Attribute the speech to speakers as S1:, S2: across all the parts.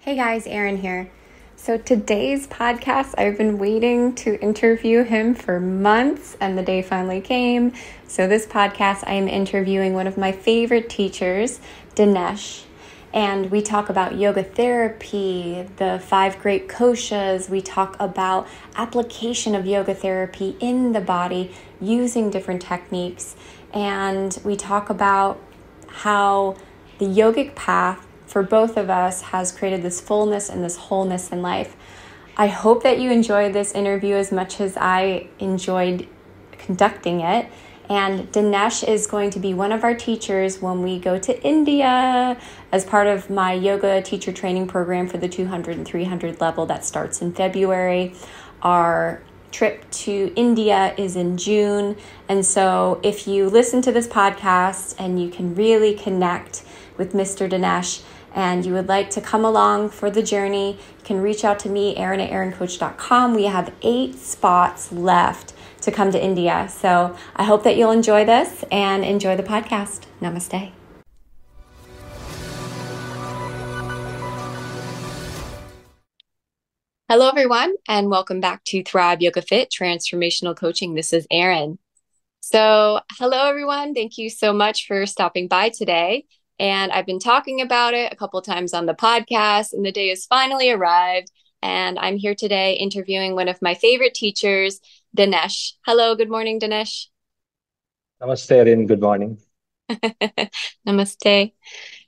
S1: Hey guys, Erin here. So today's podcast, I've been waiting to interview him for months and the day finally came. So this podcast, I am interviewing one of my favorite teachers, Dinesh. And we talk about yoga therapy, the 5 great koshas. We talk about application of yoga therapy in the body using different techniques. And we talk about how the yogic path for both of us has created this fullness and this wholeness in life. I hope that you enjoyed this interview as much as I enjoyed conducting it. And Dinesh is going to be one of our teachers when we go to India as part of my yoga teacher training program for the 200 and 300 level that starts in February. Our trip to India is in June. And so if you listen to this podcast and you can really connect with Mr. Dinesh and you would like to come along for the journey, you can reach out to me, Erin at erincoach.com. We have 8 spots left to come to India. So I hope that you'll enjoy this and enjoy the podcast. Namaste. Hello, everyone, and welcome back to Thrive Yoga Fit Transformational Coaching. This is Erin. So hello, everyone. Thank you so much for stopping by today. And I've been talking about it a couple of times on the podcast, and the day has finally arrived. And I'm here today interviewing one of my favorite teachers, Dinesh. Hello, good morning, Dinesh.
S2: Namaste, Erin. Good morning.
S1: Namaste.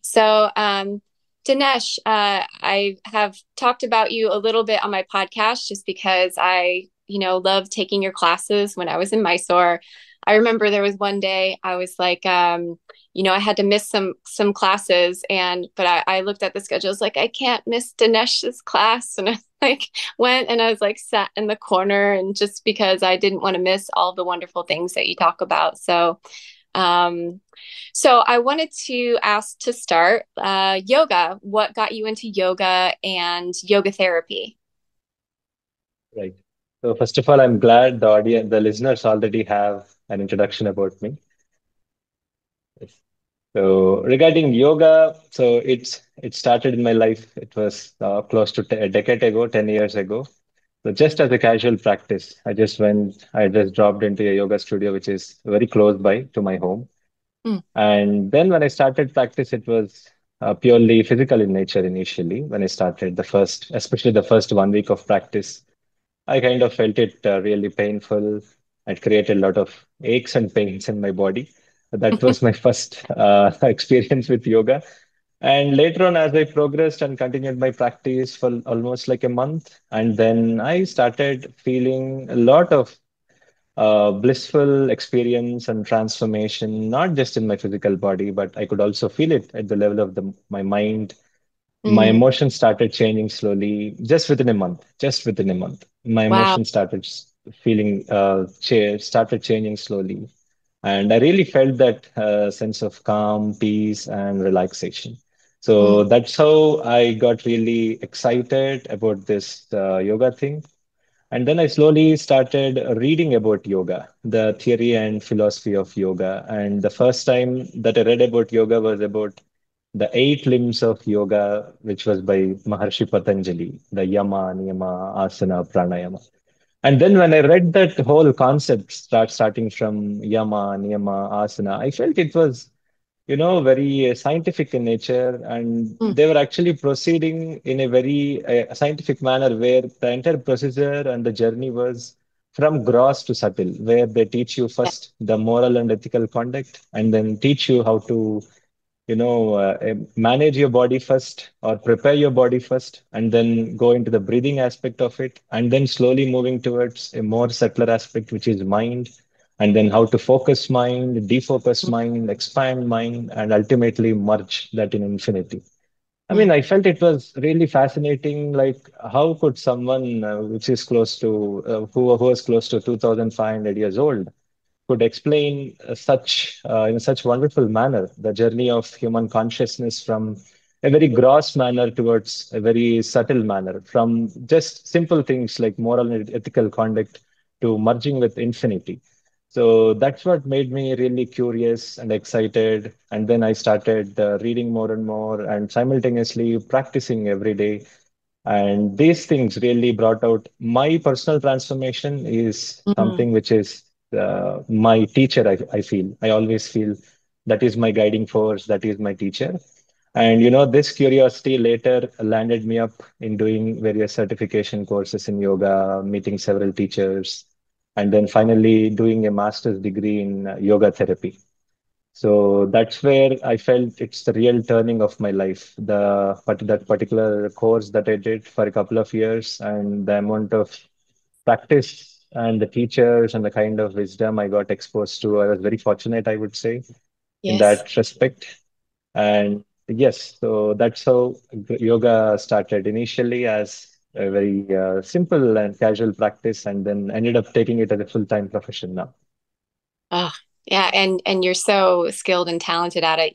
S1: So, Dinesh, I have talked about you a little bit on my podcast just because I, loved taking your classes when I was in Mysore. I remember there was one day I was like, I had to miss some classes, but I looked at the schedule. I was like, I can't miss Dinesh's class, and I went and I was like sat in the corner, and just because I didn't want to miss all the wonderful things that you talk about. Um, so I wanted to ask to start yoga. What got you into yoga and yoga therapy?
S2: Right. So first of all, I'm glad the listeners already have an introduction about me. Yes. So regarding yoga, it started in my life. It was close to a decade ago, 10 years ago. So just as a casual practice, I just dropped into a yoga studio, which is very close by to my home.
S1: Mm,
S2: And then when I started practice, it was purely physical in nature initially. When I started especially the first 1 week of practice, I kind of felt it really painful. It created a lot of aches and pains in my body. That was my first experience with yoga. And later on, as I progressed and continued my practice for almost like a month, and then I started feeling a lot of blissful experience and transformation, not just in my physical body, but I could also feel it at the level of my mind. My
S1: mm,
S2: emotions started changing slowly just within a month. Just within a month, my
S1: wow.
S2: emotions started changing slowly, and I really felt that sense of calm, peace, and relaxation.
S1: Mm,
S2: So that's how I got really excited about this yoga thing. And then I slowly started reading about yoga, the theory and philosophy of yoga. And the first time that I read about yoga was about the 8 limbs of yoga, which was by Maharshi Patanjali, the Yama, Niyama, Asana, Pranayama. And then when I read that whole concept, starting from Yama, Niyama, Asana, I felt it was very scientific in nature, and
S1: mm,
S2: they were actually proceeding in a very scientific manner where the entire procedure and the journey was from gross to subtle, where they teach you
S1: yeah,
S2: first the moral and ethical conduct, and then teach you how to manage your body first or prepare your body first, and then go into the breathing aspect of it, and then slowly moving towards a more subtler aspect, which is mind, and then how to focus mind, defocus
S1: mm,
S2: mind, expand mind, and ultimately merge that in infinity. I
S1: mm,
S2: mean, I felt it was really fascinating. Like, how could someone which is close to who was close to 2,500 years old could explain in such wonderful manner the journey of human consciousness from a very gross manner towards a very subtle manner, from just simple things like moral and ethical conduct to merging with infinity. So that's what made me really curious and excited. And then I started reading more and more and simultaneously practicing every day. And these things really brought out my personal transformation is
S1: Mm,
S2: something which is my teacher, I feel. I always feel that is my guiding force, that is my teacher. And this curiosity later landed me up in doing various certification courses in yoga, meeting several teachers, and then finally doing a master's degree in yoga therapy. So that's where I felt it's the real turning of my life. That particular course that I did for a couple of years and the amount of practice and the teachers and the kind of wisdom I got exposed to, I was very fortunate, I would say, in
S1: yes.
S2: that respect. And yes, so that's how yoga started initially as a very simple and casual practice, and then ended up taking it as a full-time profession now.
S1: Oh, yeah, and you're so skilled and talented at it.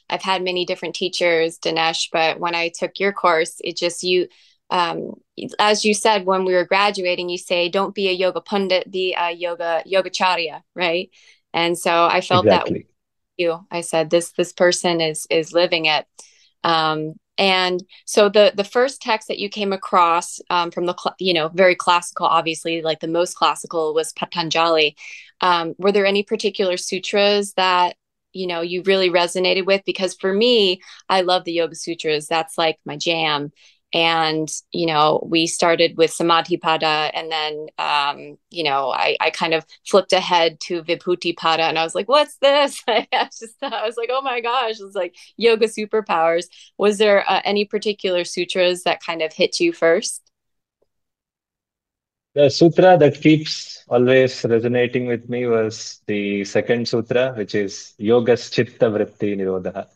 S1: I've had many different teachers, Dinesh, but when I took your course, it just um as you said when we were graduating, you say don't be a yoga pundit, be a yogacharya, right? And so I felt that with
S2: Exactly.
S1: you. I said this person is living it. And so the first text that you came across from the very classical, obviously like the most classical was Patanjali. Were there any particular sutras that you really resonated with? Because for me, I love the Yoga Sutras. That's like my jam. And we started with Samadhi Pada, and then I kind of flipped ahead to Vibhuti Pada, and I was like, "What's this?" I was like, "Oh my gosh!" It's like yoga superpowers. Was there any particular sutras that kind of hit you first?
S2: The sutra that keeps always resonating with me was the second sutra, which is Yogas Chitta Vritti Nirodha.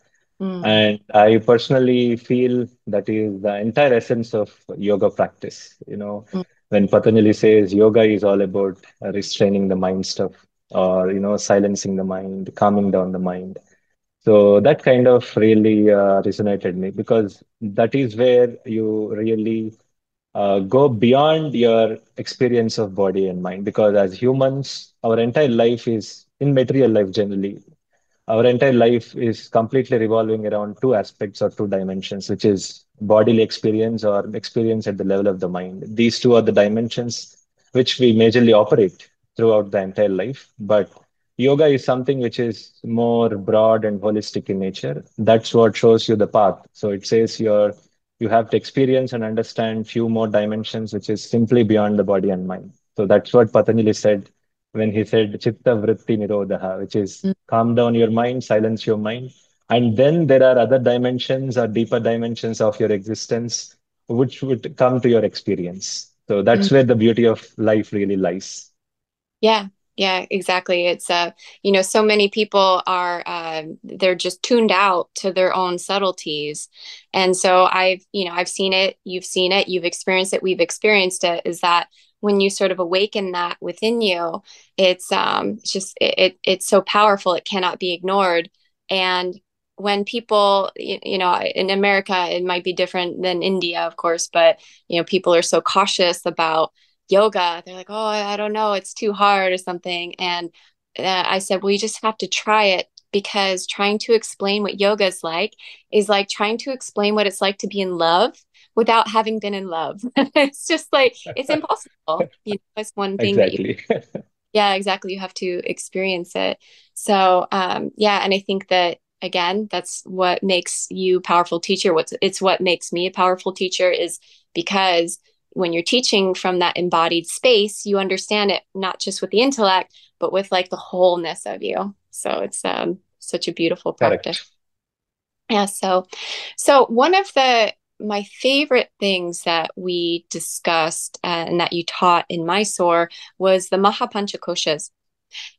S1: Mm,
S2: And I personally feel that is the entire essence of yoga practice.
S1: mm,
S2: When Patanjali says yoga is all about restraining the mind stuff, or, silencing the mind, calming down the mind. So that kind of really resonated me because that is where you really go beyond your experience of body and mind. Because as humans, our entire life is in material life generally. Our entire life is completely revolving around two aspects or two dimensions, which is bodily experience or experience at the level of the mind. These two are the dimensions which we majorly operate throughout the entire life. But yoga is something which is more broad and holistic in nature. That's what shows you the path. So it says you have to experience and understand few more dimensions, which is simply beyond the body and mind. So that's what Patanjali said when he said chitta vritti nirodha, which is
S1: mm,
S2: calm down your mind, silence your mind. And then there are other dimensions or deeper dimensions of your existence which would come to your experience. So
S1: mm.
S2: that's where the beauty of life really lies.
S1: Yeah, yeah, exactly. It's so many people are they're just tuned out to their own subtleties. And so I've seen it, you've seen it, you've experienced it, we've experienced it, is that when you sort of awaken that within you, it's just it's so powerful, it cannot be ignored. And when people, in America, it might be different than India, of course, but people are so cautious about yoga. They're like, oh, I don't know, it's too hard or something. And I said, well, you just have to try it because trying to explain what yoga is like trying to explain what it's like to be in love without having been in love. It's just like, it's impossible. It's one thing that
S2: Exactly.
S1: yeah, exactly. You have to experience it. So, yeah, and I think that again, that's what makes you a powerful teacher. It's what makes me a powerful teacher is because when you're teaching from that embodied space, you understand it not just with the intellect, but with like the wholeness of you. So it's such a beautiful practice.
S2: Correct.
S1: Yeah, so one of the my favorite things that we discussed and that you taught in Mysore was the Maha Pancha Koshas.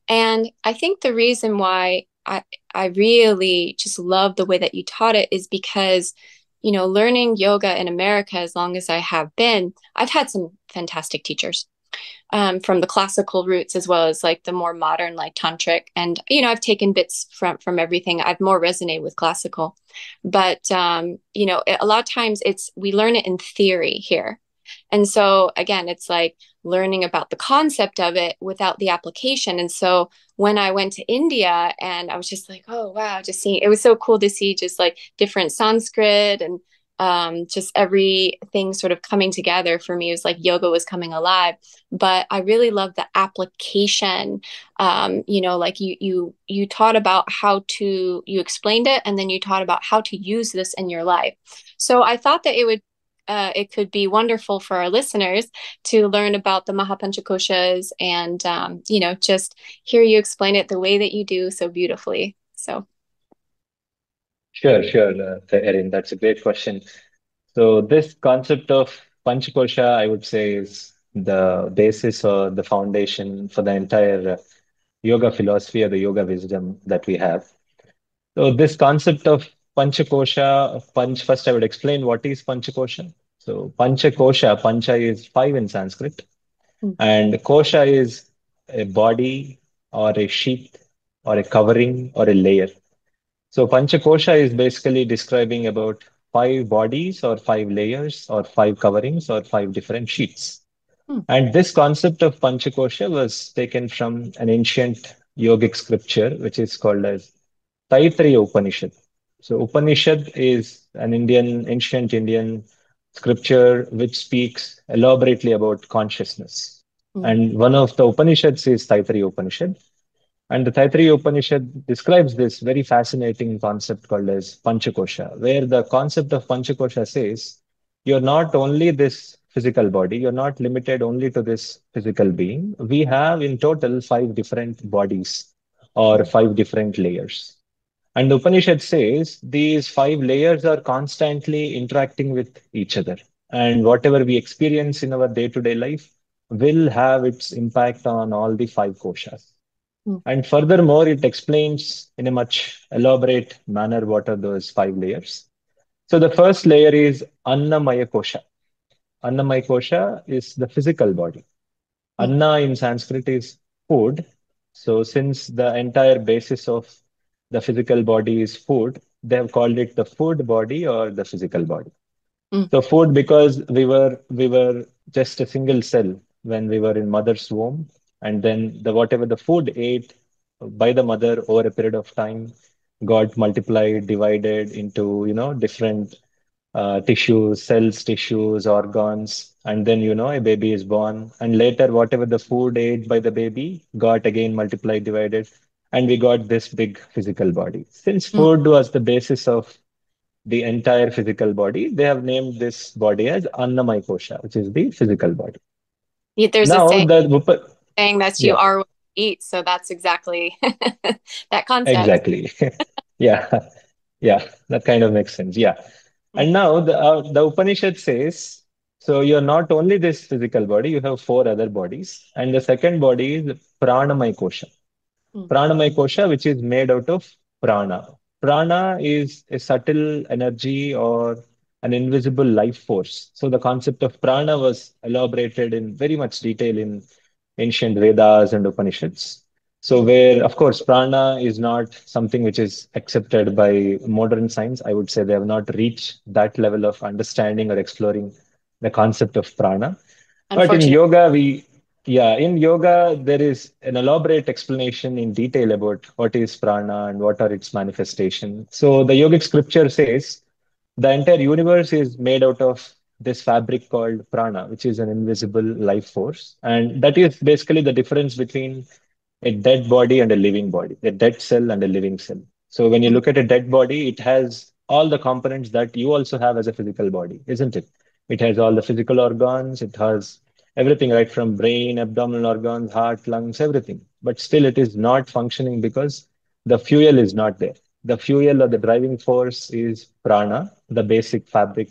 S1: And I think the reason why I really just love the way that you taught it is because, learning yoga in America as long as I have been, I've had some fantastic teachers from the classical roots as well as like the more modern like tantric, and I've taken bits from everything. I've more resonated with classical, but a lot of times it's we learn it in theory here, and so again it's like learning about the concept of it without the application. And so when I went to India and I was just like, oh wow, just seeing it was so cool to see just like different Sanskrit and just everything sort of coming together for me. It was like yoga was coming alive. But I really love the application. Like you taught about how to you explained it, and then you taught about how to use this in your life. So I thought that it could be wonderful for our listeners to learn about the Maha Pancha Koshas and just hear you explain it the way that you do so beautifully. So
S2: Sure, sure, Erin. That's a great question. So this concept of Panchakosha, I would say, is the basis or the foundation for the entire yoga philosophy or the yoga wisdom that we have. So this concept of Panchakosha, first I would explain what is Panchakosha. So Panchakosha, Pancha is five in Sanskrit,
S1: mm,
S2: and Kosha is a body or a sheath or a covering or a layer. So Panchakosha is basically describing about five bodies or five layers or five coverings or five different sheets.
S1: mm,
S2: And this concept of Panchakosha was taken from an ancient yogic scripture, which is called as Taittiriya Upanishad. So Upanishad is an ancient Indian scripture which speaks elaborately about consciousness.
S1: mm,
S2: And one of the Upanishads is Taittiriya Upanishad. And the Taittiriya Upanishad describes this very fascinating concept called as Panchakosha, where the concept of Panchakosha says you're not only this physical body, you're not limited only to this physical being. We have in total five different bodies or
S1: mm,
S2: five different layers. And the Upanishad says these five layers are constantly interacting with each other. And whatever we experience in our day-to-day life will have its impact on all the five koshas.
S1: mm,
S2: And furthermore, it explains in a much elaborate manner what are those five layers. So the first layer is Annamaya Kosha. Annamaya Kosha is the physical body.
S1: mm,
S2: Anna in Sanskrit is food. So since the entire basis of the physical body is food, they have called it the food body or the physical body.
S1: mm,
S2: So food because we were just a single cell when we were in mother's womb, and then the whatever the food ate by the mother over a period of time got multiplied, divided into different tissues, cells, tissues, organs, and then a baby is born, and later whatever the food ate by the baby got again multiplied, divided, and we got this big physical body. Since
S1: mm.
S2: food was the basis of the entire physical body. They have named this body as Annamaya Kosha, which is the physical body.
S1: There's a
S2: Now,
S1: saying that you
S2: yeah,
S1: are what you eat, so that's exactly that concept.
S2: exactly. Yeah, yeah, that kind of makes sense. Yeah.
S1: Mm,
S2: And now the Upanishad says, so you're not only this physical body, you have four other bodies. And the second body is Pranamaya Kosha.
S1: mm,
S2: Pranamaya Kosha, which is made out of prana. Prana is a subtle energy or an invisible life force. So the concept of prana was elaborated in very much detail in ancient Vedas and Upanishads. So
S1: mm,
S2: where, of course, prana is not something which is accepted by modern science. I would say they have not reached that level of understanding or exploring the concept of prana. But in
S1: unfortunately.
S2: yoga, yeah, in yoga, there is an elaborate explanation in detail about what is prana and what are its manifestations. So the yogic scripture says the entire universe is made out of this fabric called prana, which is an invisible life force. And that is basically the difference between a dead body and a living body, a dead cell and a living cell. So when you
S1: Mm,
S2: look at a dead body, it has all the components that you also have as a physical body, isn't it? It has all the physical organs, it has everything right from brain, abdominal organs, heart, lungs, everything. But still, it is not functioning because the fuel is not there. The fuel or the driving force is prana, the basic fabric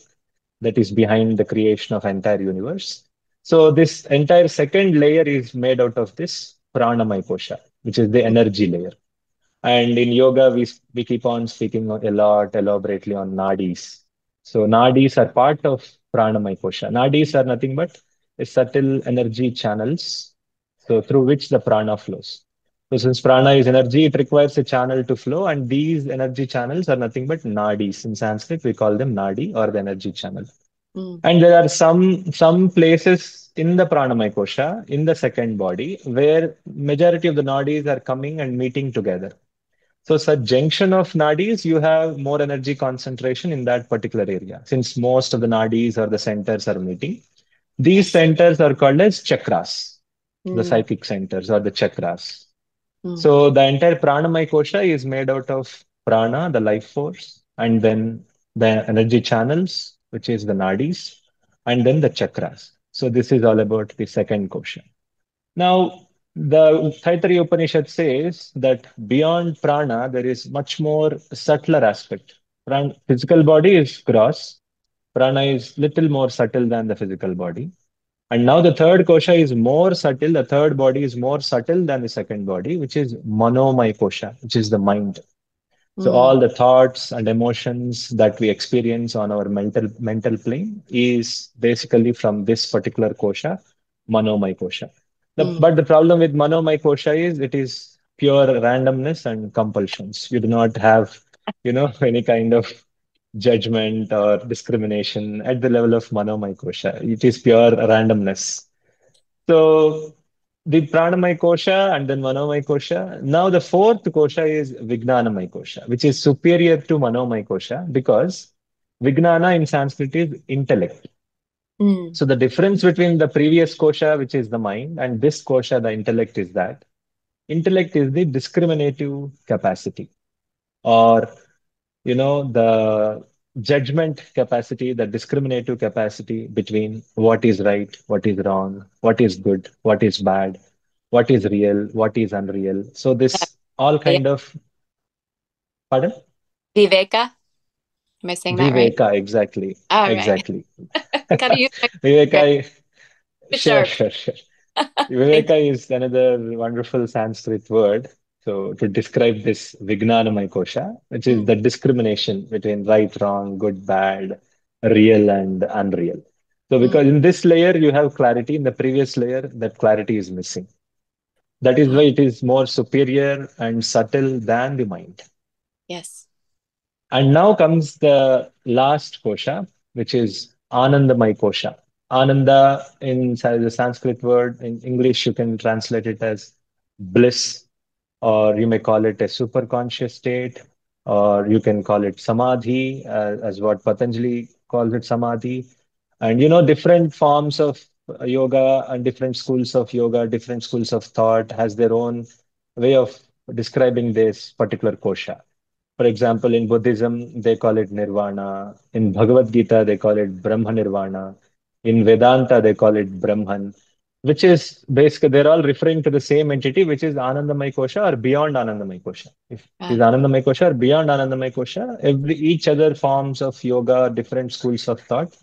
S2: that is behind the creation of entire universe. So this entire second layer is made out of this pranamaya kosha, which is the
S1: mm,
S2: energy layer. And in yoga, we keep on speaking a lot elaborately on nadis. So nadis are part of pranamaya kosha. Nadis are nothing but a subtle energy channels, so through which the prana flows. So since prana is energy, it requires a channel to flow, and these energy channels are nothing but nadis. In Sanskrit, we call them nadi or the energy channel.
S1: Mm.
S2: And there are some places in the pranamaya kosha, in the second body, where majority of the nadis are coming and meeting together. So such junction of nadis, you have more energy concentration in that particular area. Since most of the nadis or the centers are meeting, these
S1: Yes.
S2: centers are called as chakras, the
S1: Mm.
S2: psychic centers or the chakras.
S1: Mm.
S2: So the entire pranamaya kosha is made out of prana, the life force, and then the energy channels, which is the nadis, and then the chakras. So this is all about the second kosha. Now, the Taittiriya Upanishad says that beyond prana, there is much more subtler aspect. Physical body is gross, prana is little more subtle than the physical body. And now the third kosha is more subtle. The third body is more subtle than the second body, which is manomaya kosha, which is the mind. So
S1: Mm.
S2: all the thoughts and emotions that we experience on our mental plane is basically from this particular kosha, manomaya kosha.
S1: Mm.
S2: But the problem with manomaya kosha is it is pure randomness and compulsions. You do not have, any kind of judgment or discrimination at the level of manomaya kosha. It is pure randomness. So the pranamaya kosha and then manomaya kosha. Now the fourth kosha is vijnanamaya kosha, which is superior to manomaya kosha because vijnana in Sanskrit is intellect.
S1: Mm.
S2: So the difference between the previous kosha, which is the mind, and this kosha, the intellect, is that intellect is the discriminative capacity, or the judgment capacity, the discriminative capacity between what is right, what is wrong, what is good, what is bad, what is real, what is unreal. So this all
S1: Yeah.
S2: kind of, pardon?
S1: Viveka. Am I saying that right?
S2: Viveka, exactly,
S1: All right.
S2: exactly.
S1: Gotta use my
S2: Viveka,
S1: grammar.
S2: sure,
S1: Sharp.
S2: sure, sure.
S1: Thank
S2: Viveka is another wonderful Sanskrit word. So to describe this Vijnanamaya kosha, which
S1: you.
S2: is
S1: Mm.
S2: the discrimination between right, wrong, good, bad, real, and unreal. So
S1: Mm.
S2: because in this layer you have clarity, in the previous layer that clarity is missing. That is
S1: Ah,
S2: why it is more superior and subtle than the mind.
S1: yes.
S2: And now comes the last kosha, which is Anandamaya kosha. Ananda in the Sanskrit word, in English, you can translate it as bliss, or you may call it a superconscious state, or you can call it samadhi, as what Patanjali calls it samadhi. And different forms of yoga and different schools of yoga, different schools of thought has their own way of describing this particular kosha. For example, in Buddhism, they call it nirvana. In Bhagavad Gita, they call it Brahma Nirvana. In Vedanta, they call it Brahman, which is basically they're all referring to the same entity, which is Anandamaya Kosha or beyond Anandamaya Kosha. If it is
S1: Ah,
S2: Anandamaya Kosha or beyond Anandamaya Kosha, each other forms of yoga, different schools of thought,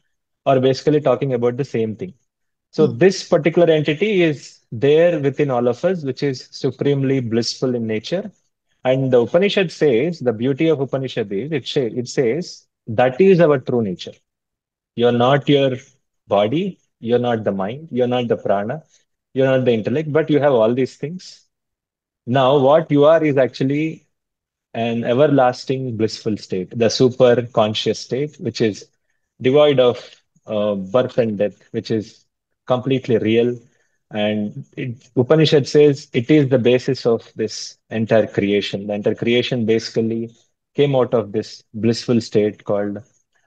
S2: are basically talking about the same thing. So
S1: mm.
S2: this particular entity is there within all of us, which is supremely blissful in nature. And the Upanishad says, the beauty of Upanishad is, it says, that is our true nature. You're not your body, you're not the mind, you're not the prana, you're not the intellect, but you have all these things. Now, what you are is actually an everlasting blissful state, the super conscious state, which is devoid of birth and death, which is completely real. And Upanishad says it is the basis of this entire creation. The entire creation basically came out of this blissful state called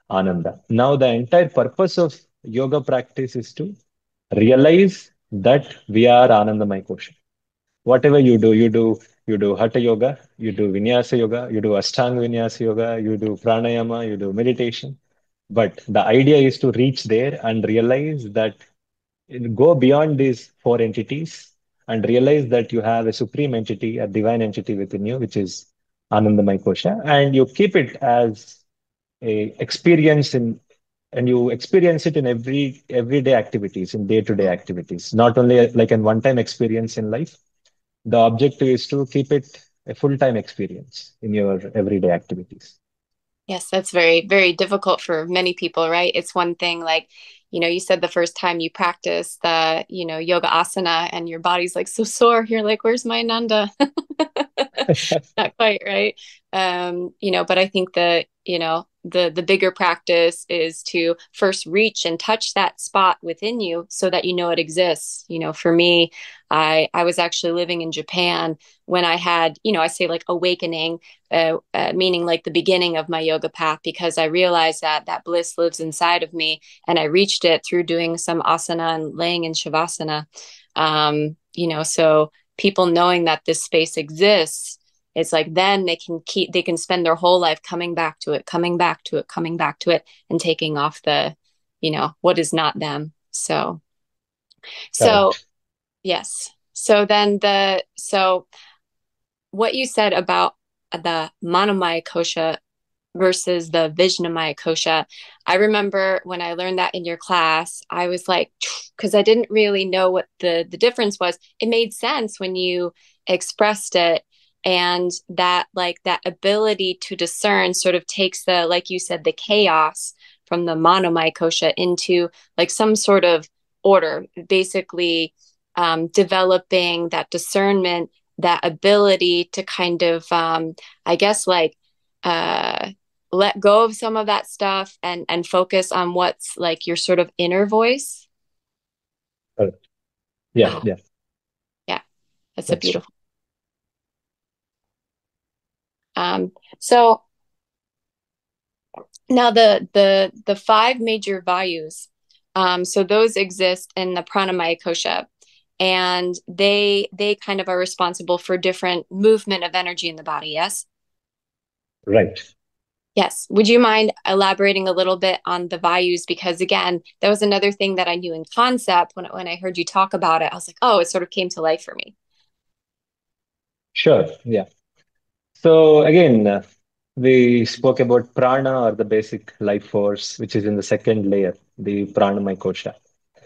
S2: Ananda. Now, the entire purpose of yoga practice is to realize that we are Anandamaya Kosha. Whatever you do hatha yoga, you do vinyasa yoga, you do ashtanga vinyasa yoga, you do pranayama, you do meditation. But the idea is to reach there and realize that go beyond these four entities and realize that you have a supreme entity, a divine entity within you, which is Anandamaya Kosha, and you keep it as a experience in and you experience it in everyday activities, in day-to-day
S1: Mm.
S2: activities, not only like an one-time experience in life. The objective is to keep it a full-time experience in your everyday activities.
S1: Yes, that's very, very difficult for many people, right? It's one thing like, you said the first time you practice the, yoga asana and your body's like so sore. You're like, where's my Nanda? Not quite, right? But I think that, the bigger practice is to first reach and touch that spot within you so that you know it exists. For me, I was actually living in Japan when I had, I say like awakening, meaning like the beginning of my yoga path, because I realized that that bliss lives inside of me, and I reached it through doing some asana and laying in shavasana. So people knowing that this space exists, it's like then they can spend their whole life coming back to it, coming back to it, coming back to it, and taking off what is not them. So
S2: Correct.
S1: yes. So what you said about the Manomaya kosha versus the Vijnamaya kosha, I remember when I learned that in your class, I was like, because I didn't really know what the difference was. It made sense when you expressed it, and that like that ability to discern sort of takes the, like you said, the chaos from the Manomaya kosha into like some sort of order, basically developing that discernment, that ability to kind of, I guess, like uh, let go of some of that stuff and focus on what's like your sort of inner voice.
S2: Correct. Yeah,
S1: Oh,
S2: yeah,
S1: yeah, that's a
S2: that's true.
S1: beautiful. Um, so now the five major vayus, so those exist in the pranamaya kosha, and they kind of are responsible for different movement of energy in the body. Yes.
S2: Right.
S1: Yes. Would you mind elaborating a little bit on the values? Because again, that was another thing that I knew in concept when I heard you talk about it. I was like, oh, it sort of came to life for me.
S2: Sure. Yeah. So again, we spoke about prana or the basic life force, which is in the second layer, the pranamaya kosha.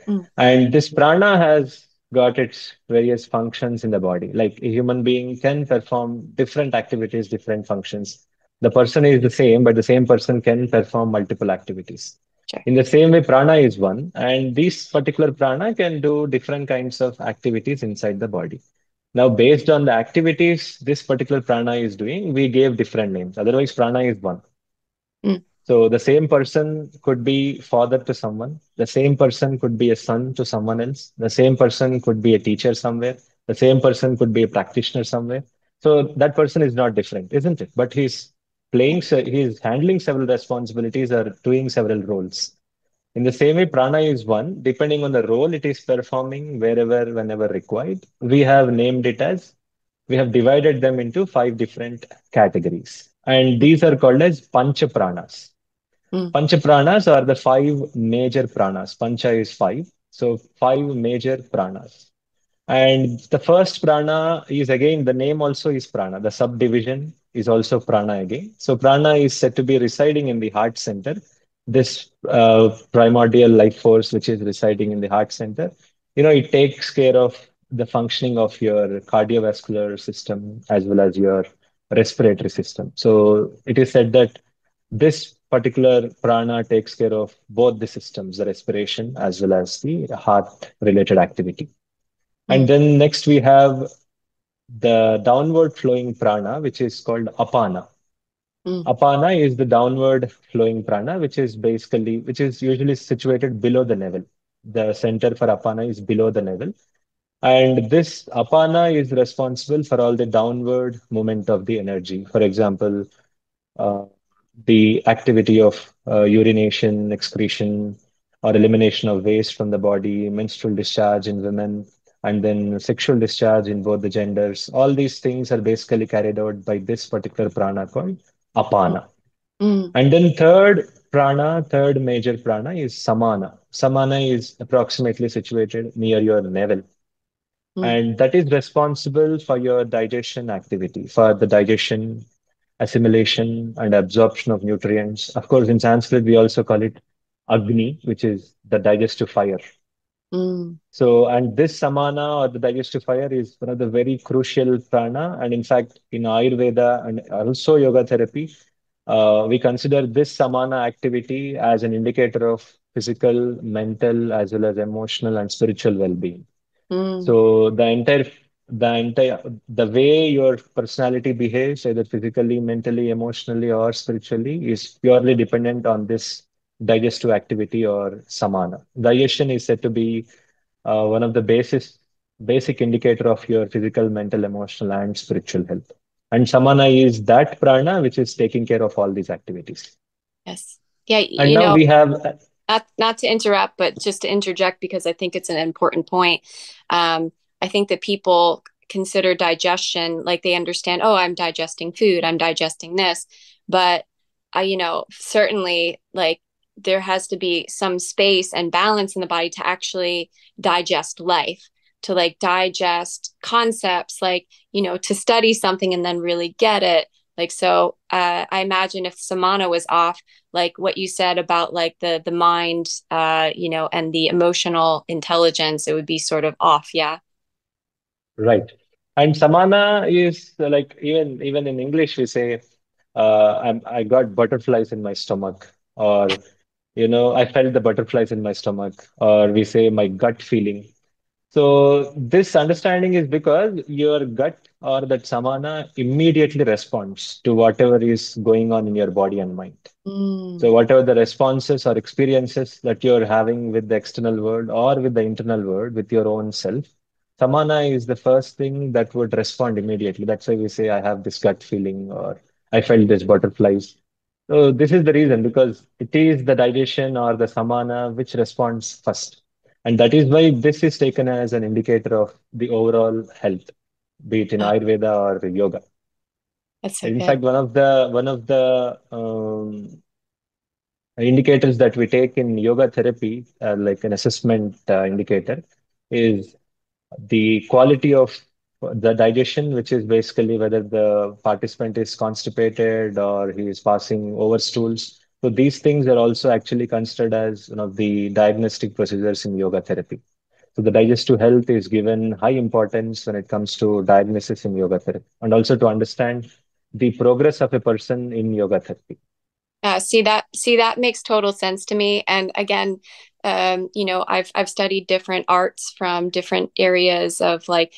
S1: Mm,
S2: And this prana has got its various functions in the body. Like a human being can perform different activities, different functions. The person is the same, but the same person can perform multiple activities.
S1: sure.
S2: In the same way, prana is one, and this particular prana can do different kinds of activities inside the body. Now, based on the activities this particular prana is doing, we gave different names. Otherwise, prana is one.
S1: Mm,
S2: So the same person could be father to someone. The same person could be a son to someone else. The same person could be a teacher somewhere. The same person could be a practitioner somewhere. So that person is not different, isn't it? But he's handling several responsibilities or doing several roles. In the same way, prana is one. Depending on the role it is performing, wherever, whenever required, we have divided them into five different categories. And
S1: mm,
S2: these are called as pancha pranas.
S1: mm,
S2: Pancha pranas are the five major pranas. Pancha is five. So five major pranas. And the first prana is again, the name also is prana. The subdivision is also prana again. So prana is said to be residing in the heart center. This primordial life force, which is residing in the heart center, it takes care of the functioning of your cardiovascular system as well as your respiratory system. So it is said that this particular prana takes care of both the systems, the respiration as well as the heart related activity. And
S1: mm,
S2: then next we have the downward flowing prana, which is called apana.
S1: mm,
S2: Apana is the downward flowing prana, which is usually situated below the navel. The center for apana is below the navel. And this apana is responsible for all the downward movement of the energy. For example, uh, the activity of urination, excretion, or elimination of waste from the body, menstrual discharge in women, and then sexual discharge in both the genders. All these things are basically carried out by this particular prana called apana.
S1: mm,
S2: And then third major prana is samana. Samana is approximately situated near your navel.
S1: mm,
S2: And that is responsible for your digestion activity, for the digestion, assimilation, and absorption of nutrients. Of course, in Sanskrit, we also call it Agni, which is the digestive fire.
S1: mm,
S2: So, and this samana or the digestive fire is one of the very crucial prana. And in fact, in Ayurveda and also yoga therapy, we consider this samana activity as an indicator of physical, mental, as well as emotional and spiritual well-being.
S1: mm,
S2: So the entire the way your personality behaves, either physically, mentally, emotionally, or spiritually, is purely dependent on this digestive activity or samana. Digestion is said to be one of the basic indicator of your physical, mental, emotional, and spiritual health. And samana is that prana which is taking care of all these activities.
S1: Yes. Yeah,
S2: And now we have
S1: not to interrupt, but just to interject because I think it's an important point. I think that people consider digestion like they understand, oh, I'm digesting food, I'm digesting this, but certainly like there has to be some space and balance in the body to actually digest life, to like digest concepts, like to study something and then really get it. Like so, I imagine if samana was off, like what you said about like the mind, and the emotional intelligence, it would be sort of off. Yeah.
S2: right. And samana is like even in English we say I got butterflies in my stomach, or I felt the butterflies in my stomach, or we say my gut feeling. So this understanding is because your gut or that samana immediately responds to whatever is going on in your body and mind. So
S1: Mm.
S2: whatever the responses or experiences that you're having with the external world or with the internal world, with your own self, samana is the first thing that would respond immediately. That's why we say, I have this gut feeling or I felt this butterflies. So this is the reason because it is the digestion or the samana which responds first. And that is why this is taken as an indicator of the overall health, be it in
S1: Oh,
S2: Ayurveda or yoga.
S1: that's so
S2: In
S1: good.
S2: fact, one of the indicators that we take in yoga therapy, like an assessment indicator, is the quality of the digestion, which is basically whether the participant is constipated or he is passing over stools. So these things are also actually considered as one of the diagnostic procedures in yoga therapy. So the digestive health is given high importance when it comes to diagnosis in yoga therapy, and also to understand the progress of a person in yoga therapy.
S1: See that makes total sense to me. And again, I've studied different arts from different areas of like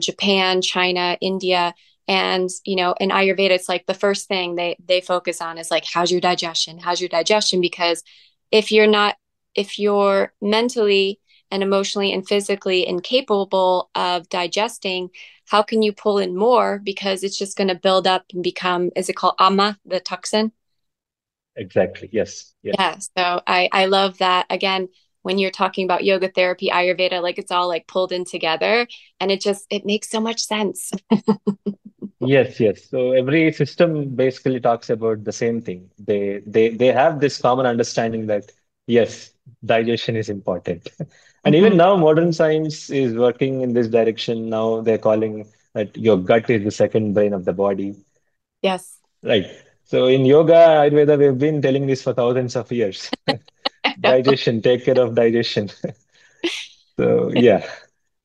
S1: Japan, China, India, and in Ayurveda, it's like the first thing they focus on is like how's your digestion? How's your digestion? Because if you're not, if you're mentally and emotionally and physically incapable of digesting, how can you pull in more? Because it's just going to build up and become, is it called ama, the toxin?
S2: Exactly. Yes. Yes.
S1: Yeah, so I love that. Again, when you're talking about yoga therapy, Ayurveda, like it's all like pulled in together and it makes so much sense.
S2: Yes, yes. So every system basically talks about the same thing. They have this common understanding that yes, digestion is important. And even
S1: Mhm.
S2: now modern science is working in this direction. Now they're calling that your gut is the second brain of the body.
S1: Yes.
S2: Right. So in yoga, Ayurveda, we've been telling this for thousands of years.
S1: I know.
S2: Digestion, take care of digestion. So yeah.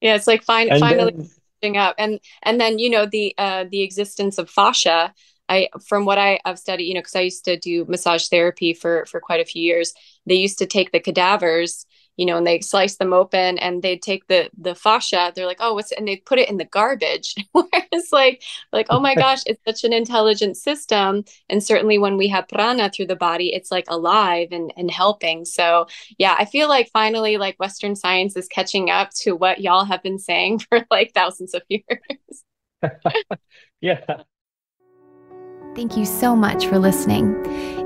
S1: Yeah, it's like
S2: And
S1: finally
S2: then
S1: catching up, and then the existence of fascia. I from what I've studied, because I used to do massage therapy for quite a few years. They used to take the cadavers, and they slice them open, and they'd take the fascia. They're like, oh, what's, and they put it in the garbage. Whereas like oh my gosh, it's such an intelligent system, and certainly when we have prana through the body, it's like alive and helping. So yeah, I feel like finally, like Western science is catching up to what y'all have been saying for like thousands of years.
S2: yeah.
S1: Thank you so much for listening.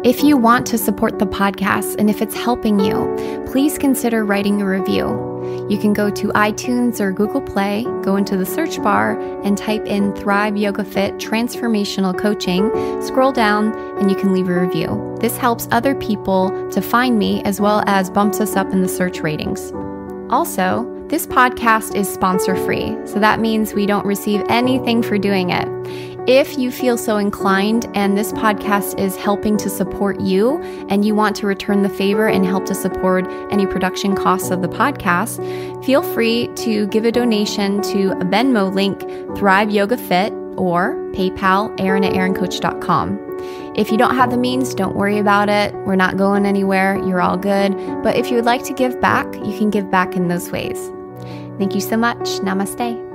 S1: If you want to support the podcast and if it's helping you, please consider writing a review. You can go to iTunes or Google Play, go into the search bar and type in Thrive Yoga Fit Transformational Coaching, scroll down, and you can leave a review. This helps other people to find me as well as bumps us up in the search ratings. Also, this podcast is sponsor free, so that means we don't receive anything for doing it. If you feel so inclined and this podcast is helping to support you and you want to return the favor and help to support any production costs of the podcast, feel free to give a donation to a Venmo link, Thrive Yoga Fit, or PayPal, Erin@erincoach.com. If you don't have the means, don't worry about it. We're not going anywhere. You're all good. But if you would like to give back, you can give back in those ways. Thank you so much. Namaste.